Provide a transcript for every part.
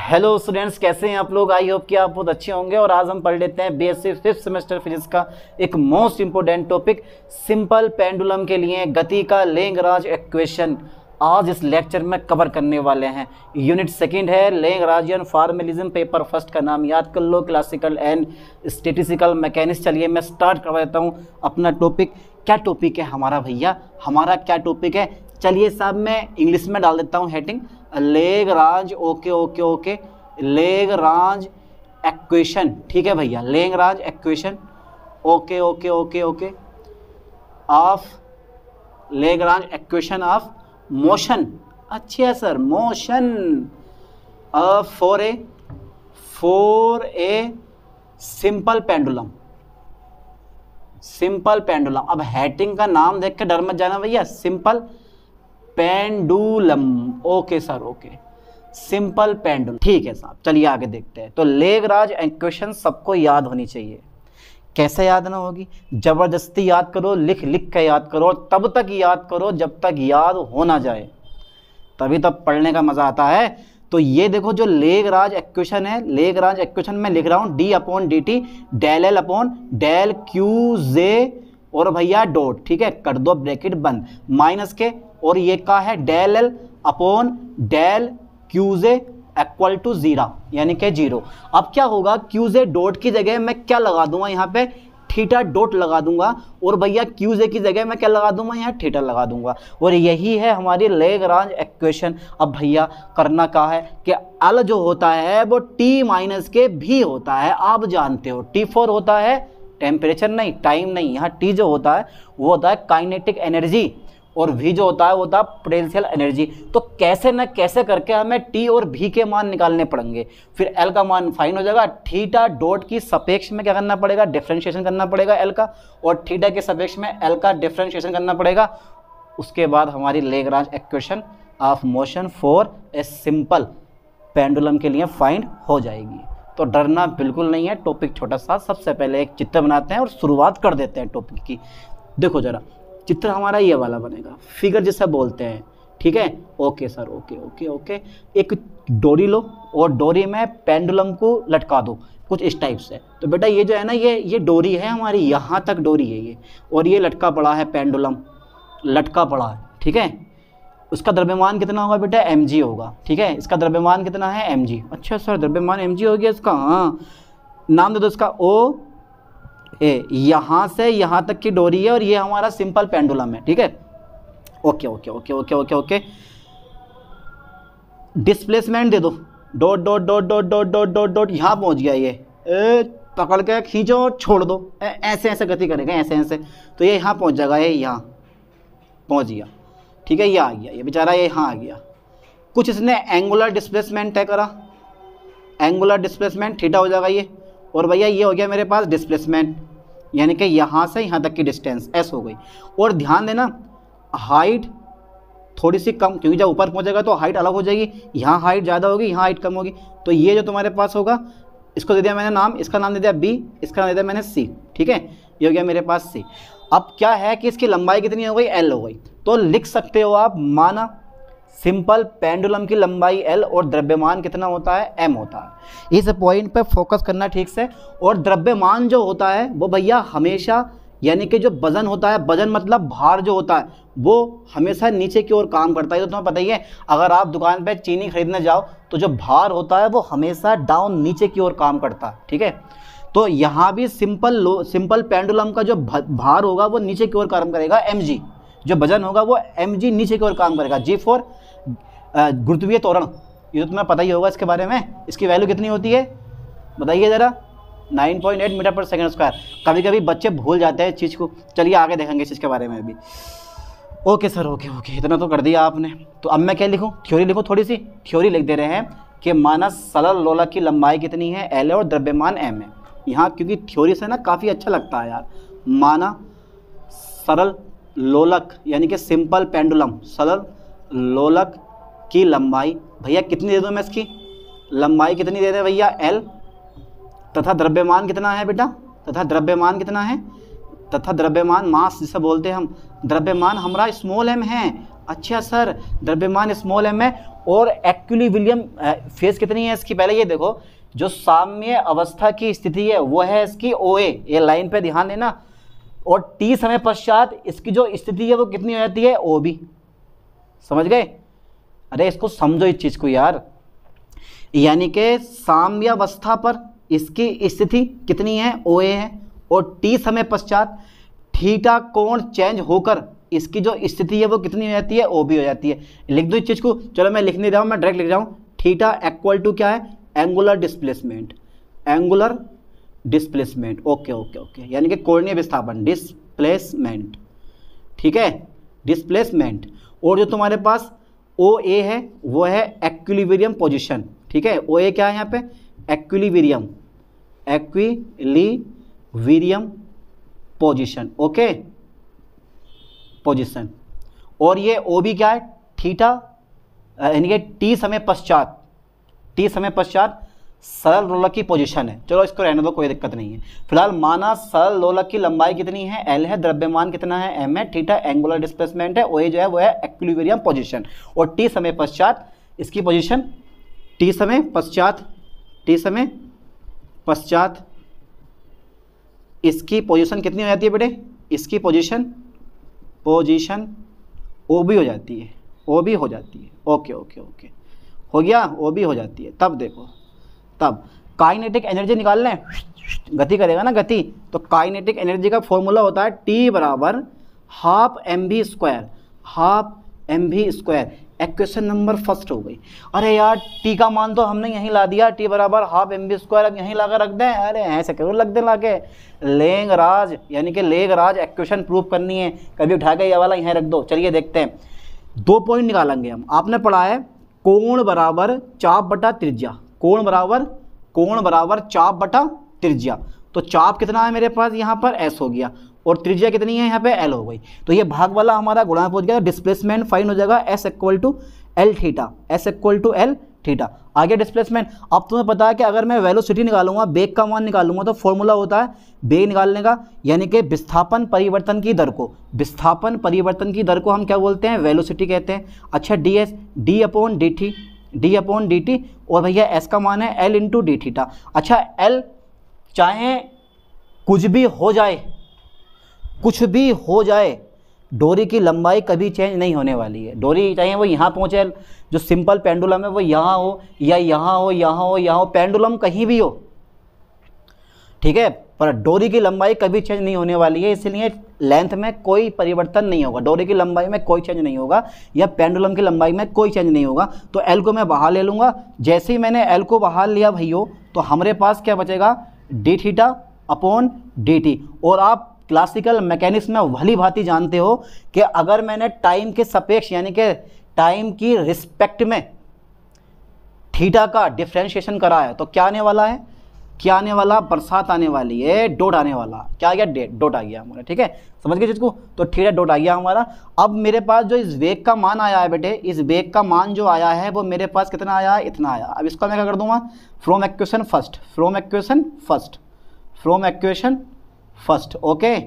Hello students, कैसे हैं आप लोग। आई होप कि आप बहुत अच्छे होंगे। और आज हम पढ़ लेते हैं बीएससी 5th सेमेस्टर फिजिक्स का एक most important topic simple pendulum के लिए गति का लेंगराज इक्वेशन। आज इस लेक्चर में कवर करने वाले हैं। यूनिट सेकंड है लेंगराजियन फॉर्मलिज्म। पेपर फर्स्ट का नाम याद कर लो, क्लासिकल एंड स्टैटिस्टिकल मैकेनिक्स। चलिए मैं स्टार्ट करवा देता हूँ अपना टॉपिक। क्या टॉपिक है हमारा भैया, हमारा क्या टॉपिक है? चलिए साहब मैं इंग्लिश में डाल देता हूँ heading Lagrange. Okay Lagrange equation. ठीक है भैया, Lagrange equation. Okay of Lagrange equation of motion. अच्छा sir, motion for a simple pendulum. Simple pendulum. अब हेडिंग का नाम देख के डर मत जाना भैया, simple pendulum. Okay sir, okay simple pendulum. ठीक है साहब, चलिए आगे देखते हैं। तो लेंगराज इक्वेशन सबको याद होनी चाहिए। कैसे याद ना होगी? जबरदस्ती याद करो, लिख के याद करो, तब तक याद करो जब तक याद हो ना जाए, तभी तब पढ़ने का मजा आता है। तो ये देखो जो लेंगराज इक्वेशन है, लेंगराज इक्वेशन में लिख रहा हूं d/dt del l upon del q j और भैया डॉट। ठीक है, कर दो ब्रैकेट बंद, माइनस के, और ये का है del l upon del q j equal to 0, यानी कि 0। अब क्या होगा, क्यू जे डॉट की जगह मैं क्या लगा दूंगा यहाँ पे, थीटा डॉट लगा दूंगा, और भैया क्यू जे की जगह मैं क्या लगा दूंगा, यहाँ थीटा लगा दूंगा। और यही है हमारी लेंगराज इक्वेशन। अब भैया करना क्या है कि l जो होता है वो t माइनस के भी होता है। आप जानते हो T4 होता है टेम्परेचर नहीं, टाइम नहीं। यहाँ T जो होता है वो होता है काइनेटिक एनर्जी, और V जो होता है वो होता है पोटेंशियल एनर्जी। तो कैसे न कैसे करके हमें T और V के मान निकालने पड़ेंगे। फिर L का मान फाइन हो जाएगा। थीटा डॉट की सापेक्ष में क्या करना पड़ेगा, डिफरेंशिएशन करना पड़ेगा L का, और थीटा के सापेक्ष में L का डिफरेंशिएशन करना पड़ेगा। उसके बाद हमारी Lagrange equation of motion for a simple pendulum के लिए फाइंड हो जाएगी। तो डरना बिल्कुल नहीं है। टॉपिक छोटा सा, सबसे पहले एक चित्र बनाते हैं और शुरुआत कर देते हैं टॉपिक की। देखो जरा, चित्र हमारा ये वाला बनेगा, फिगर जिसे बोलते हैं। ठीक है, ओके सर, ओके। एक डोरी लो और डोरी में पेंडुलम को लटका दो कुछ इस टाइप से। तो बेटा ये जो है ना, ये डोरी है हमारी, यहाँ तक डोरी है ये, और ये लटका पड़ा है, पेंडुलम लटका पड़ा है। ठीक है, उसका द्रव्यमान कितना होगा बेटा, mg होगा। ठीक है, इसका द्रव्यमान कितना है, mg। अच्छा सर, द्रव्यमान mg हो गया इसका। हाँ, नाम दे दो इसका O ए। यहाँ से यहाँ तक की डोरी है और ये हमारा सिंपल पेंडुलम है। ठीक है, ओके। डिस्प्लेसमेंट दे दो, dot dot dot dot dot dot dot dot. यहाँ पहुँच गया ये, पकड़ के खींचो छोड़ दो, ऐसे गति करेगा, ऐसे। तो ये यहाँ पहुँच जाएगा, ये यहाँ पहुँच गया। ठीक है, ये आ गया, ये बेचारा ये यहाँ आ गया। कुछ इसने एंगुलर डिस्प्लेसमेंट तय करा, एंगुलर डिस्प्लेसमेंट थीटा हो जाएगा ये, और भैया ये हो गया मेरे पास डिस्प्लेसमेंट, यानी कि यहाँ से यहाँ तक की डिस्टेंस s हो गई। और ध्यान देना, हाइट थोड़ी सी कम, क्योंकि जब ऊपर पहुँचेगा तो हाइट अलग हो जाएगी। यहाँ हाइट ज़्यादा होगी, यहाँ हाइट कम होगी। तो ये जो तुम्हारे पास होगा, इसको दे दिया मैंने नाम, इसका नाम दे दिया b, इसका नाम दे दिया मैंने c। ठीक है, ये हो गया मेरे पास c। अब क्या है कि इसकी लंबाई कितनी हो गई, l हो गई। तो लिख सकते हो आप, माना सिंपल पेंडुलम की लंबाई L और द्रव्यमान कितना होता है, m होता है। इस पॉइंट पे फोकस करना ठीक से। और द्रव्यमान जो होता है वो भैया हमेशा, यानी कि जो वजन होता है, वजन मतलब भार जो होता है, वो हमेशा नीचे की ओर काम करता है। तो तुम्हें पता ही है, अगर आप दुकान पे चीनी खरीदने जाओ तो जो भार होता है वो हमेशा डाउन, नीचे की ओर काम करता है। ठीक है, तो यहाँ भी सिंपल पेंडुलम का जो भार होगा वो नीचे की ओर काम करेगा, mg। जो वजन होगा वो mg नीचे की ओर काम करेगा। g फॉर गुरुत्वीय त्वरण, ये तो तुम्हें पता ही होगा इसके बारे में। इसकी वैल्यू कितनी होती है बताइए ज़रा, 9.8 मीटर पर सेकंड स्क्वायर। कभी कभी बच्चे भूल जाते हैं इस चीज़ को। चलिए आगे देखेंगे इस चीज़ के बारे में भी। ओके सर, ओके, इतना तो कर दिया आपने। तो अब मैं क्या लिखूँ, थ्योरी लिखूँ, थोड़ी सी थ्योरी लिख दे रहे हैं कि माना सरल लोलक की लंबाई कितनी है, L है, और द्रव्यमान m है। यहाँ क्योंकि थ्योरी से ना काफ़ी अच्छा लगता है यार। माना सरल लोलक यानी कि सिंपल पेंडुलम, सरल लोलक की लंबाई भैया कितनी दे दूँ मैं, इसकी लंबाई कितनी दे दें भैया, L, तथा द्रव्यमान कितना है बेटा, द्रव्यमान कितना है, तथा द्रव्यमान मास जिसे बोलते हैं हम, द्रव्यमान हमारा स्मॉल m है, अच्छा सर, द्रव्यमान स्मॉल m है और एक्विलिब्रियम फेज कितनी है इसकी, पहले ये देखो, जो साम्य अवस्था की स्थिति है वो है इसकी OA, ये लाइन पे ध्यान देना, और t समय पश्चात इसकी जो स्थिति है वो कितनी हो जाती है, OB। समझ गए? अरे इसको समझो इस चीज को यार, यानी कि साम्यावस्था पर इसकी स्थिति कितनी है, OA है, और t समय पश्चात थीटा कोण चेंज होकर इसकी जो स्थिति है वो कितनी हो जाती है, OB हो जाती है। लिख दो इस चीज को, चलो मैं लिख नहीं रहा हूं, मैं डायरेक्ट लिख रहा हूं, थीटा इक्वल टू क्या है, angular displacement, angular displacement, okay okay okay, यानी कि कोणीय विस्थापन, डिस्प्लेसमेंट, ठीक है, डिस्प्लेसमेंट। और जो तुम्हारे पास OA है वो है एक्विलिब्रियम पोजीशन, ठीक है, OA क्या है यहाँ पे, equilibrium, equilibrium position, okay, position. और ये OB क्या है, थीटा, यानी कि t समय पश्चात, t समय पश्चात सरल लोलक की पोजीशन है। चलो इसको रहने दो, कोई दिक्कत नहीं है। फिलहाल माना सरल लोलक की लंबाई कितनी है, L है, द्रव्यमान कितना है, m है, थीटा एंगुलर डिस्प्लेसमेंट है, OA जो है वो है एक्विलिब्रियम पोजीशन, और t समय पश्चात इसकी पोजीशन, t समय पश्चात इसकी पोजीशन कितनी हो जाती है बेटे, इसकी पोजीशन OB हो जाती है, OB हो जाती है, ओके ओके ओके, हो गया, OB हो जाती है। तब देखो, तब काइनेटिक एनर्जी निकाल लें, गति करेगा ना गति, तो काइनेटिक एनर्जी का फॉर्मूला होता है T बराबर half m v square. Equation number first हो गई। अरे यार T का मान तो हमने यहीं ला दिया, T बराबर हाफ एम वी स्क्वायर, अब यहीं लाकर रख दें, अरे ऐसे क्यों लग दें लाके, लेंगराज यानी कि लेंगराज इक्वेशन प्रूव करनी है, कभी उठा के ये वाला यहीं रख दो। चलिए देखते हैं, 2 पॉइंट निकालेंगे हम। आपने पढ़ा है कोण बराबर चाप बटा त्रिज्या, कोण बराबर चाप बटा त्रिज्या, तो चाप कितना है मेरे पास यहाँ पर, S हो गया, और त्रिज्या कितनी है यहाँ पे, L हो गई। तो ये भाग वाला हमारा गुणा पहुंच गया, डिस्प्लेसमेंट फाइन हो जाएगा S इक्वल टू L थीटा, आगे डिस्प्लेसमेंट। अब तुम्हें पता है कि अगर मैं वेलोसिटी निकालूंगा, बेग का मान निकालूंगा, तो फॉर्मूला होता है बेग निकालने का, यानी कि विस्थापन परिवर्तन की दर को, हम क्या बोलते हैं, वेलोसिटी कहते हैं। अच्छा डी अपॉन डी टी, और भैया S का मान है L इंटू डी थीटा। अच्छा L चाहे कुछ भी हो जाए, डोरी की लंबाई कभी चेंज नहीं होने वाली है। डोरी चाहे वो यहाँ पहुँचे, जो सिंपल पेंडुलम है वो यहाँ हो या यहाँ हो, पेंडुलम कहीं भी हो, ठीक है, पर डोरी की लंबाई कभी चेंज नहीं होने वाली है, इसलिए लेंथ में कोई परिवर्तन नहीं होगा, डोरी की लंबाई में कोई चेंज नहीं होगा, या पेंडुलम की लंबाई में कोई चेंज नहीं होगा। तो L को मैं बाहर ले लूँगा, जैसे ही मैंने L को बाहर लिया भैया, तो हमारे पास क्या बचेगा, D theta upon D T. और आप क्लासिकल मैकेनिक्स में भली भांति जानते हो कि अगर मैंने टाइम के सापेक्ष यानी कि टाइम की रिस्पेक्ट में थीटा का डिफरेंशिएशन करा है, तो क्या आने वाला है, बरसात आने वाली है, डॉट आने वाला, क्या आ गया, डॉट आ गया हमारा, ठीक है, समझ गए जिसको, तो थीटा डॉट आ गया हमारा। अब मेरे पास जो इस वेग का मान आया है बेटे, इस वेग का मान जो आया है वो मेरे पास कितना आया है, इतना आया। अब इसको मैं क्या कर दूंगा, फ्रॉम इक्वेशन फर्स्ट, ओके,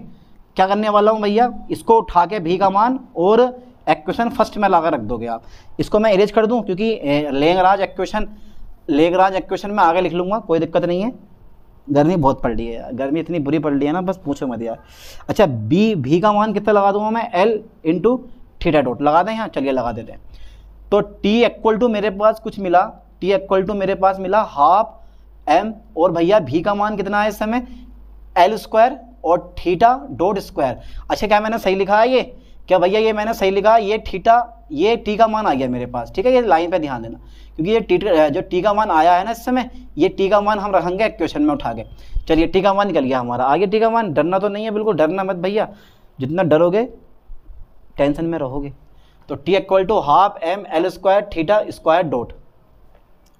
क्या करने वाला हूँ भैया, इसको उठा के भी का मान और इक्वेशन फर्स्ट में लाकर रख दोगे आप। इसको मैं इरेज कर दूं, क्योंकि लेंगराज इक्वेशन में आगे लिख लूँगा, कोई दिक्कत नहीं है। गर्मी बहुत पड़ रही है यार, गर्मी इतनी बुरी पड़ रही है ना, बस पूछो मत यार। अच्छा भी का मान कितना लगा दूंगा मैं, L इंटू थीटा डॉट लगा दें यहाँ, चलिए लगा देते हैं। तो T इक्वल टू मेरे पास मिला हाफ M, और भैया भी का मान कितना है इस समय, L स्क्वायर और थीटा डॉट स्क्वायर। अच्छा क्या मैंने सही लिखा है ये, क्या भैया ये मैंने सही लिखा, ये T का मान आ गया मेरे पास, ठीक है, ये लाइन पे ध्यान देना, क्योंकि ये जो T का मान आया है ना इस समय, ये T का मान हम रखेंगे इक्वेशन में उठा के। चलिए T का मान निकल गया हमारा, आगे T का मान, डरना तो नहीं है, बिल्कुल डरना मत भैया, जितना डरोगे टेंशन में रहोगे। तो T equal to half M L square theta square dot.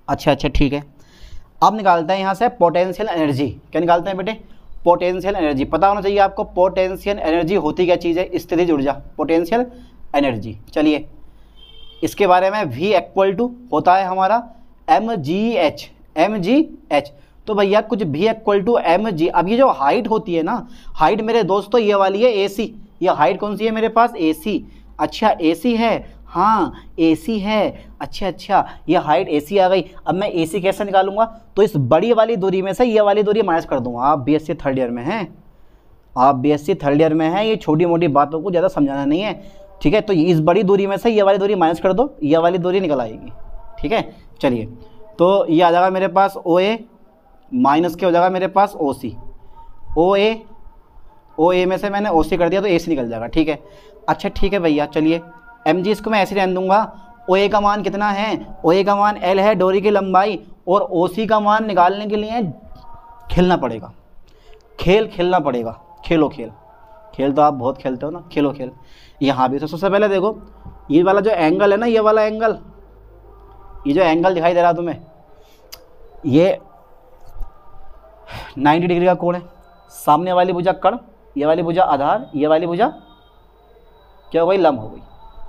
अच्छा ठीक है, अब निकालते हैं यहाँ से पोटेंशियल एनर्जी। क्या निकालते हैं बेटे, पोटेंशियल एनर्जी। पता होना चाहिए आपको पोटेंशियल एनर्जी होती क्या चीज़ है, स्थितिज ऊर्जा, पोटेंशियल एनर्जी। चलिए इसके बारे में V इक्वल टू होता है हमारा mgh। तो भैया कुछ V इक्वल टू mg। अब ये जो हाइट होती है ना, हाइट मेरे दोस्तों ये वाली है AC, ये हाइट कौन सी है मेरे पास, AC, अच्छा AC है, हाँ AC है, अच्छा अच्छा ये हाइट AC आ गई। अब मैं AC कैसे निकालूंगा, तो इस बड़ी वाली दूरी में से ये वाली दूरी माइनस कर दूंगा। आप BSc थर्ड ईयर में हैं, आप BSc थर्ड ईयर में हैं, ये छोटी मोटी बातों को ज़्यादा समझाना नहीं है, ठीक है। तो इस बड़ी दूरी में से ये वाली दूरी माइनस कर दो, ये वाली दूरी निकल आएगी, ठीक है। चलिए तो ये आ जाएगा मेरे पास OA माइनस के हो जाएगा मेरे पास OC, OA में से मैंने OC कर दिया तो AC निकल जाएगा, ठीक है। अच्छा ठीक है भैया, चलिए mg इसको मैं ऐसे रहने दूंगा। OA का मान कितना है, OA का मान L है डोरी की लंबाई, और OC का मान निकालने के लिए खेलना पड़ेगा, खेलना पड़ेगा। खेलो खेल तो आप बहुत खेलते हो ना, खेलो खेल। यहाँ भी तो सबसे पहले देखो ये वाला जो एंगल है ना, ये वाला एंगल, ये जो एंगल दिखाई दे रहा है तुम्हें, ये 90 डिग्री का कोण है। सामने वाली भुजा कर्ण, ये वाली भुजा आधार, ये वाली भुजा क्या हो गई, लंब हो गई।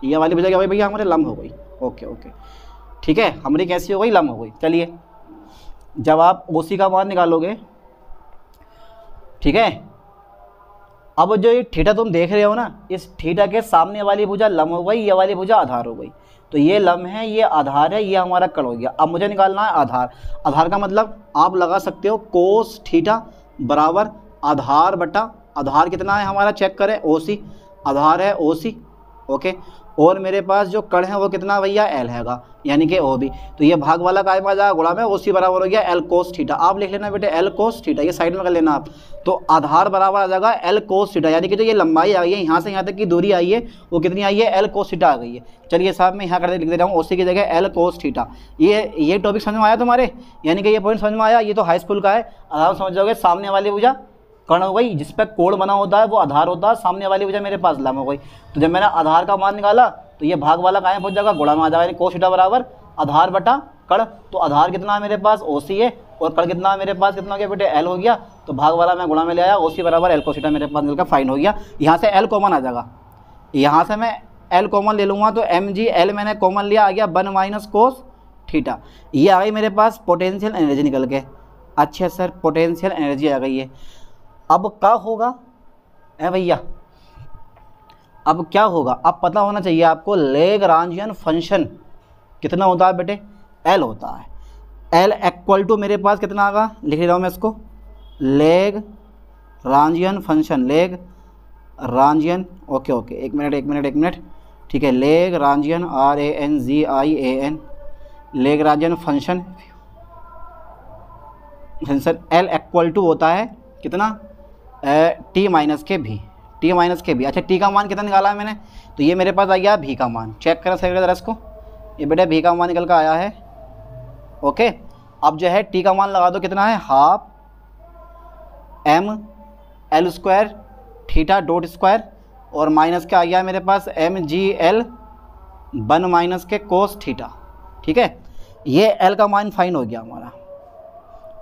ये वाली भुजा क्या हो गई भैया हमारे, लंब हो गई। ओके ओके ठीक है, हमारी कैसी हो गई, लंब हो गई। चलिए जब आप OC का मान निकालोगे, ठीक है, अब जो ये थीटा तुम देख रहे हो ना, इस थीटा के सामने वाली भुजा लंब हो गई, ये वाली भुजा आधार हो गई। तो ये लंब है, ये आधार है, ये हमारा कर्ण हो गया। अब मुझे निकालना है आधार। आधार का मतलब आप लगा सकते हो कोस थीटा बराबर आधार बटा, आधार कितना है हमारा चेक करें, OC, आधार है OC, ओके। और मेरे पास जो कर्ण है वो कितना भैया, L हैगा, यानी कि OB। तो ये भाग वाला काय में आ जाएगा, गुणा में OC बराबर हो गया L कोस थीटा। आप लिख लेना बेटे L कोस थीटा, ये साइड में कर लेना आप। तो आधार बराबर आ जाएगा L कोस थीटा, यानी कि जो ये लंबाई आ गई है, यहाँ से यहाँ तक की दूरी आई है, वो कितनी आई है, L कोस थीटा आ गई है। चलिए साहब मैं यहाँ कर लिख दे रहा हूँ OC की जगह L कोस थीटा। ये टॉपिक समझ में आया तुम्हारे, यानी कि ये पॉइंट समझ में आया। ये तो हाई स्कूल का है, आराम समझ जाओगे। सामने वाली भुजा कर्ण हो गई, जिस पर कोण बना होता है वो आधार होता है, सामने वाली वजह मेरे पास लंब हो गई। तो जब मैंने आधार का मान निकाला तो ये भाग वाला कहाँ पहुंच जाएगा, गुणा में आ जाएगा, यानी कोस थीटा बराबर आधार बटा कर्ण। तो आधार कितना है मेरे पास, OC है, और कर्ण कितना है मेरे पास, कितना हो गया बेटे, L हो गया। तो भाग वाला मैं गुणा में ले आया, OC बराबर L कोस थीटा मेरे पास मिलकर फाइन हो गया। यहाँ से L कॉमन आ जाएगा, यहाँ से मैं L कॉमन ले लूँगा, तो mg L मैंने कॉमन लिया, आ गया 1 माइनस कोस थीटा। ये आ गई मेरे पास पोटेंशियल एनर्जी निकल के। अच्छा सर पोटेंशियल एनर्जी आ गई है। अब क्या होगा भैया, अब क्या होगा, अब पता होना चाहिए आपको लैग्रांजियन फंक्शन कितना होता है बेटे, L होता है। L इक्वल टू मेरे पास कितना आएगा, लिख रहा हूँ मैं इसको, लैग्रांजियन फंक्शन, लैग्रांजियन, ओके एक मिनट, ठीक है, Lagrangian RANGIAN, Lagrangian function L equal to होता है कितना, T माइनस के भी, अच्छा T का मान कितना निकाला है मैंने, तो ये मेरे पास आ गया V का मान। चेक करें सही जरा इसको, ये बेटा V का मान निकल कर आया है, ओके। अब जो है T का मान लगा दो, कितना है, half ml square theta dot square, और माइनस का आ गया मेरे पास mgl 1 माइनस के कोस थीटा, ठीक है। ये L का मान फाइन हो गया हमारा,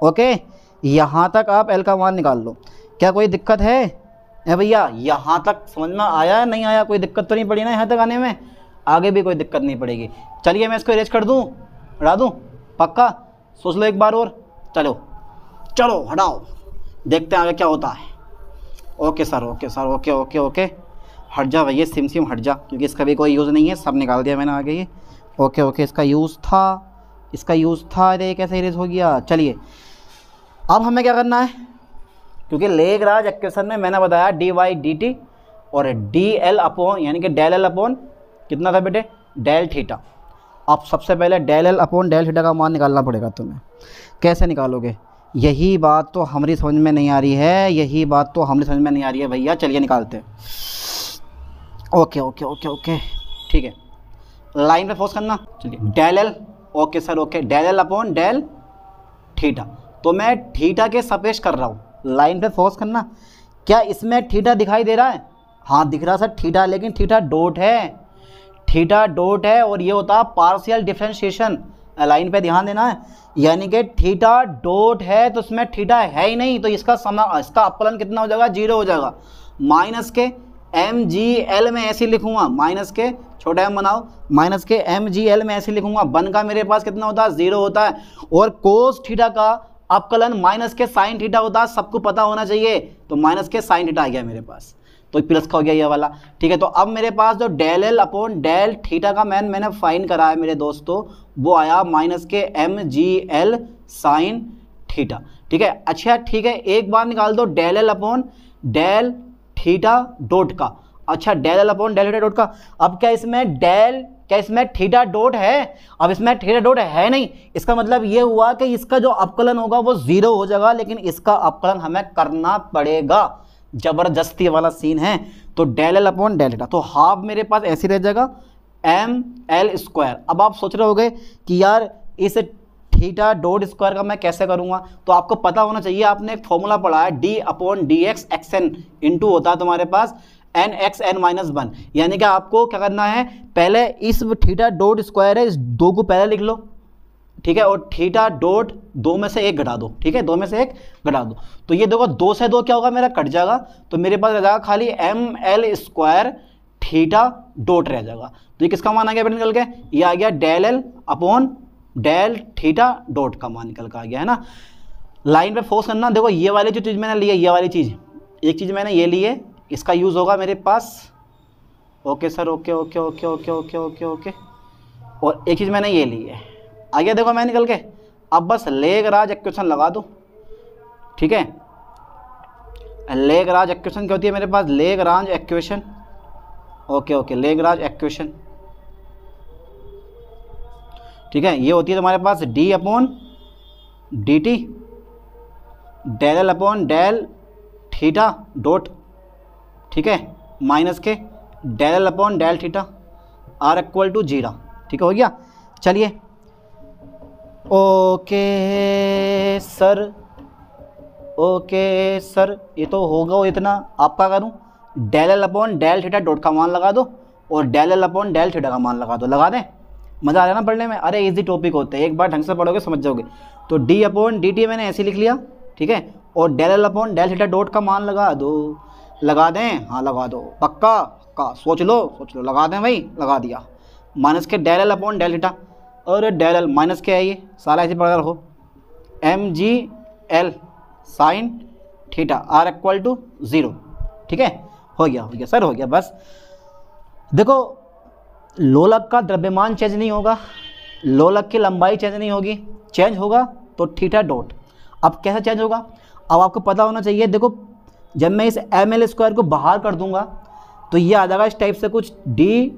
ओके। यहाँ तक आप L का मान निकाल लो। क्या कोई दिक्कत है भैया, यहाँ तक समझ में आया नहीं आया, कोई दिक्कत तो नहीं पड़ी ना यहाँ तक आने में, आगे भी कोई दिक्कत नहीं पड़ेगी। चलिए मैं इसको इरेज कर दूँ, हटा दूँ, पक्का, सोच लो एक बार और, चलो हटाओ, देखते हैं आगे क्या होता है। ओके सर, ओके, हट जा भैया, सिम हट जा, क्योंकि इसका भी कोई यूज़ नहीं है, सब निकाल दिया मैंने आगे ये। ओके इसका यूज़ था, अरे कैसे इरेज हो गया। चलिए अब हमें क्या करना है, क्योंकि लेग्रांज इक्वेशन में मैंने बताया dy/dt और dl अपॉन, यानी कि डेल एल अपॉन कितना था बेटे, डेल थीटा। अब सबसे पहले del L upon del theta का मान निकालना पड़ेगा तुम्हें। कैसे निकालोगे, यही बात तो हमारी समझ में नहीं आ रही है, भैया। चलिए निकालते हैं। ओके ठीक है, लाइन पे फोर्स करना। चलिए del L, okay sir, okay, del L upon del theta. तो मैं थीटा के सापेक्ष कर रहा हूँ, लाइन पे फोर्स करना। क्या इसमें थीटा दिखाई दे रहा है, हाँ दिख रहा सर थीटा, लेकिन थीटा डॉट है, और ये होता है पार्शियल डिफरेंशिएशन। लाइन पे ध्यान देना है, यानी कि थीटा डॉट है तो उसमें थीटा है ही नहीं, तो इसका अपकलन कितना हो जाएगा, 0 हो जाएगा। माइनस के mgl में ऐसे लिखूंगा, माइनस के छोटा m बनाओ, माइनस के mgl में ऐसे लिखूंगा, 1 का मेरे पास कितना होता है, 0 होता है। और कोस थीटा का अपकलन माइनस के साइन थीटा होता है, सबको पता होना चाहिए। तो माइनस के साइन थीटा आ गया मेरे पास। तो तो प्लस का हो गया ये वाला। ठीक है, तो अब मेरे पास जो del L upon del theta का मैंने फाइन करा है मेरे दोस्तों, वो आया माइनस के M G L sine theta. ठीक है, अच्छा ठीक है, एक बार निकाल दो del L upon del theta dot का। अच्छा, del L upon del theta dot का। अब क्या इसमें थीटा डॉट है? अब इसमें थीटा डॉट है नहीं, इसका मतलब ये हुआ कि इसका जो अपकलन होगा वो 0 हो जाएगा, लेकिन इसका अपकलन हमें करना पड़ेगा, जबरदस्ती वाला सीन है। तो del L upon del theta, तो हाफ मेरे पास ऐसे रह जाएगा एम एल स्क्वायर। अब आप सोच रहे होगे कि यार इस थीटा डॉट स्क्वायर का मैं कैसे करूंगा, तो आपको पता होना चाहिए, आपने एक फॉर्मूला पढ़ा है D upon D X X N into होता है तुम्हारे पास एन एक्स एन माइनस 1। यानी कि आपको क्या करना है, पहले इस थीटा डॉट स्क्वायर है, इस 2 को पहले लिख लो। ठीक है, और थीटा डॉट 2 में से 1 घटा दो। ठीक है, 2 में से 1 घटा दो, तो ये देखो 2 से 2 क्या होगा, मेरा कट जाएगा, तो मेरे पास रह जाएगा खाली M L square theta dot रह जाएगा। तो ये किसका मान आ गया बेटा निकल के, ये आ गया del L upon del theta dot का मान निकल के आ गया है ना। लाइन पे फोर्स करना, देखो ये वाली जो चीज़ मैंने ली है, ये वाली चीज़, एक चीज़ मैंने ये ली है, इसका यूज़ होगा मेरे पास। Okay sir, okay okay okay okay okay okay okay. और एक चीज़ मैंने ये ली है, आ गया देखो मैं निकल के। अब बस लेगराज इक्वेशन लगा दो। ठीक है, लेगराज इक्वेशन क्या होती है मेरे पास, Lagrange equation. Okay okay, Lagrange equation. ठीक है, ये होती है तुम्हारे पास D upon D T del L upon del theta dot. ठीक है, माइनस के del L upon del theta are equal to 0। ठीक है, हो गया। चलिए, ओके सर, ओके सर, ये तो होगा इतना। आपका करूँ, del L upon del theta dot का मान लगा दो और del L upon del theta का मान लगा दो। लगा दें, मज़ा आ रहा है ना पढ़ने में। अरे इजी टॉपिक होते हैं, एक बार ढंग से पढ़ोगे समझ जाओगे। तो डी अपॉन डी टी मैंने ऐसे लिख लिया। ठीक है, और del L upon del theta dot का मान लगा दो। लगा दें, हाँ लगा दो, पक्का पक्का, सोच लो लगा दें भाई, लगा दिया। माइनस के del L upon del theta, और डेल एल माइनस के है, ये सारा ऐसे पढ़ रखो, M G L sine theta are equal to 0। ठीक है, हो गया सर, हो गया। बस देखो, लोलक का द्रव्यमान चेंज नहीं होगा, लोलक की लंबाई चेंज नहीं होगी, चेंज होगा तो थीटा डॉट। अब कैसे चेंज होगा, अब आपको पता होना चाहिए। देखो, जब मैं इस एम एल स्क्वायर को बाहर कर दूंगा तो ये आ जाएगा इस टाइप से कुछ, D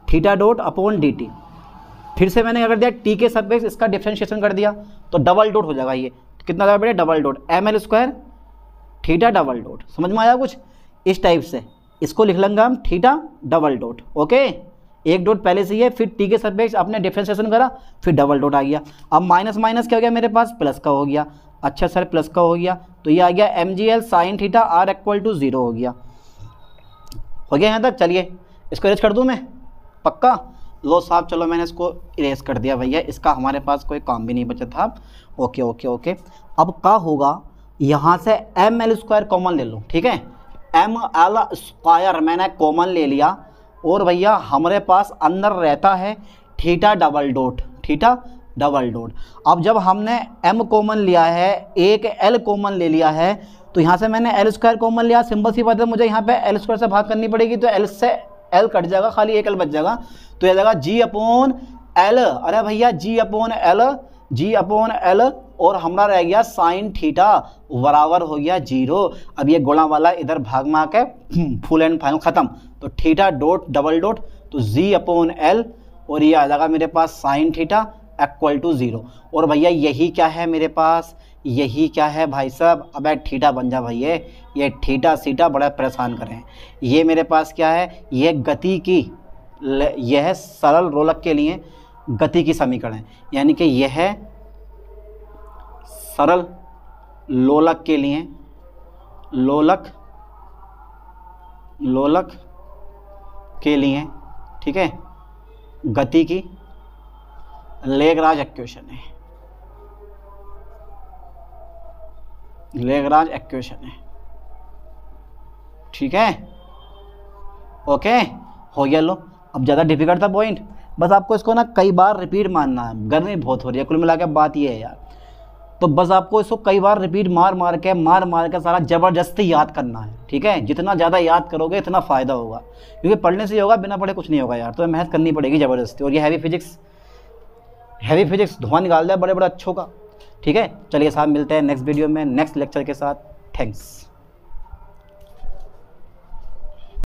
theta dot upon D T. फिर से मैंने क्या कर दिया, टी के सापेक्ष इसका डिफरेंशिएशन कर दिया, तो डबल डॉट हो जाएगा। ये कितना आ जाएगा बेटा, double dot M L square theta double dot. समझ में आया कुछ, इस टाइप से इसको लिख लेंगे हम थीटा डबल डॉट। ओके, एक डॉट पहले से ही है, फिर टी के सापेक्ष आपने डिफरेंशिएशन करा, फिर डबल डॉट आ गया। अब माइनस माइनस क्या हो गया मेरे पास, प्लस का हो गया। अच्छा सर, प्लस का हो गया, तो ये आ गया M G L sine theta are equal to 0 हो गया। हो गया यहाँ तक। चलिए, इसको इरेज कर दूँ मैं, पक्का। लो साहब, चलो मैंने इसको इरेज कर दिया भैया, इसका हमारे पास कोई काम भी नहीं बचा था। Okay okay okay. अब क्या होगा, यहाँ से एम एल स्क्वायर कॉमन ले लो। ठीक है, एम एल स्क्वायर मैंने कॉमन ले लिया, और भैया हमारे पास अंदर रहता है theta double dot, theta double dot. अब जब हमने m कॉमन लिया है, एक l कॉमन ले लिया है, तो यहाँ से मैंने l स्क्वायर कॉमन लिया। सिंपल सी बात है, मुझे यहाँ पे l स्क्वायर से भाग करनी पड़ेगी, तो l से l कट जाएगा, खाली एक l बच जाएगा, तो ये जाएगा g अपॉन l। अरे भैया g अपॉन l, और हमारा रह गया साइन थीटा बराबर हो गया 0। अब ये गोला वाला इधर भाग में आके फुल एंड फाइनल खत्म, तो थीटा डॉट डबल डॉट, तो g अपॉन l, और ये आ जाएगा मेरे पास साइन थीटा इक्वल टू 0। और भैया यही क्या है मेरे पास, यही क्या है भाई साहब, अब थीटा बन जा भैया, ये थीटा सीटा बड़ा परेशान करें। ये मेरे पास क्या है, ये गति की, यह है सरल रोलक के लिए गति की समीकरण, यानी कि यह है सरल लोलक के लिए, लोलक के लिए, ठीक है, गति की लेगराज इक्वेशन है, लेगराज इक्वेशन है। ठीक है, ओके, हो गया। लो, अब ज़्यादा डिफिकल्ट था पॉइंट, बस आपको इसको ना कई बार रिपीट मानना है, गर्मी बहुत हो रही है। कुल मिला के बात ये है यार, तो बस आपको इसको कई बार रिपीट मार मार के सारा ज़बरदस्ती याद करना है, ठीक है। जितना ज़्यादा याद करोगे इतना फ़ायदा होगा, क्योंकि पढ़ने से होगा, बिना पढ़े कुछ नहीं होगा यार। तो मेहनत करनी पड़ेगी ज़बरदस्ती। और ये हैवी फिजिक्स धुआं निकाल दिया बड़े बड़े अच्छों का, ठीक है। चलिए साहब, मिलते हैं नेक्स्ट वीडियो में नेक्स्ट लेक्चर के साथ। थैंक्स।